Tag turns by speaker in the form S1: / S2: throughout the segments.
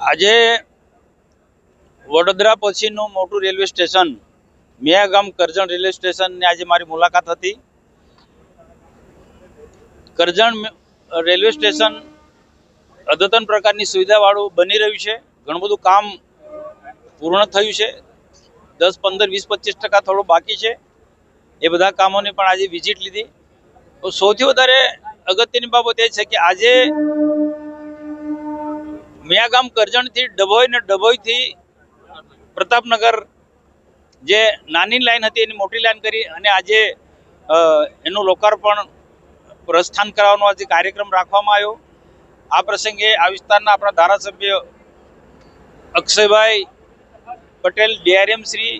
S1: આજે વડોદરા પછીનું મોટું railway station Miyagam Karjan railway સ્ટેશનની આજે મારી મુલાકાત હતી. કરજણ રેલવે સ્ટેશન અદ્યતન પ્રકારની સુવિધાવાળું બની રહ્યું છે. ઘણું બધું કામ પૂર્ણ થયું છે. 10, 15, 20, 25% થોડું બાકી છે. એ બધા કામોની પણ આજે વિઝિટ લીધી. તો સૌથી વધારે અગત્યની બાબત એ છે કે આજે મિયાગામ કરજણથી ડભોઈ ને ડભોઈથી પ્રતાપનગર જે નાની લાઈન હતી એની મોટી લાઈન કરી અને આજે એનું લોકાર્પણ પ્રસ્થાન કરાવવાનો આજે કાર્યક્રમ રાખવામાં આવ્યો. આ પ્રસંગે આ વિસ્તારના આપણા ધારાસભ્ય અક્ષયભાઈ પટેલ, ડીઆરએમ શ્રી,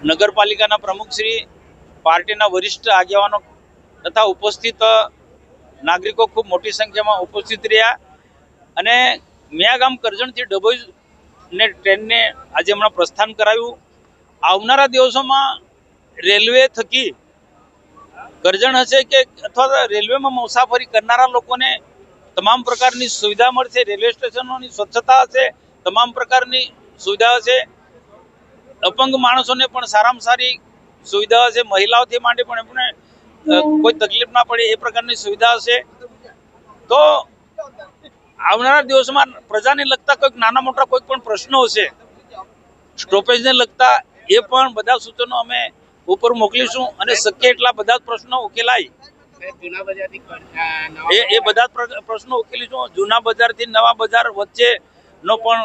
S1: નગરપાલિકાના પ્રમુખ શ્રી, પાર્ટીના વરિષ્ઠ આગેવાનો તથા ઉપસ્થિત નાગરિકો ખૂબ મોટી સંખ્યામાં ઉપસ્થિત રહ્યા અને મિયાગામ કરજણથી ડભોઈ ને ટ્રેનને આજે હમણાં પ્રસ્થાન કરાવ્યું. આવનારા દિવસોમાં રેલવે થકી કરજણ હશે કે અથવા રેલવેમાં મુસાફરી કરનારા લોકોને તમામ પ્રકારની સુવિધા મળશે. રેલવે સ્ટેશનોની સ્વચ્છતા હશે, તમામ પ્રકારની સુવિધા હશે. અપંગ માણસોને પણ સારામાં સારી સુવિધા હશે. મહિલાઓથી માંડી પણ એમને કોઈ તકલીફ ના પડે એ પ્રકારની સુવિધા હશે. તો આવનારા દિવસોમાં પ્રજાને લગતા કોઈક નાના મોટા કોઈ પણ પ્રશ્નો હશે, સ્ટોપેજને લગતા, એ પણ બધા સૂચનો અમે ઉપર મોકલીશું અને શક્ય એટલા બધા પ્રશ્નો ઉકેલાય એ બધા પ્રશ્નો ઉકેલીશું. જૂના બજારથી નવા બજાર વચ્ચેનો પણ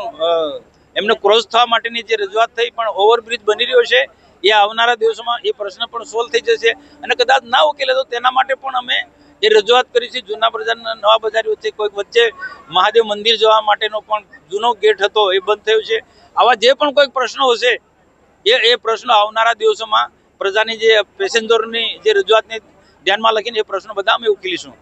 S1: એમને ક્રોસ થવા માટેની જે રજૂઆત થઈ, પણ ઓવરબ્રિજ બની રહ્યો છે, એ આવનારા દિવસોમાં એ પ્રશ્ન પણ સોલ્વ થઈ જશે અને કદાચ ના ઉકેલે તો તેના માટે પણ અમે એ રજૂઆત કરી છે. જૂના બજાર નવા બજાર વચ્ચે કોઈક વચ્ચે મહાદેવ મંદિર જવા માટેનો પણ જૂનો ગેટ હતો, એ બંધ થયો છે. આવા જે પણ કોઈક પ્રશ્નો હશે એ પ્રશ્નો આવનારા દિવસોમાં પ્રજાની જે પેસેન્જરોની જે રજૂઆતને ધ્યાનમાં લખીને એ પ્રશ્નો બધા અમે ઉકેલીશું.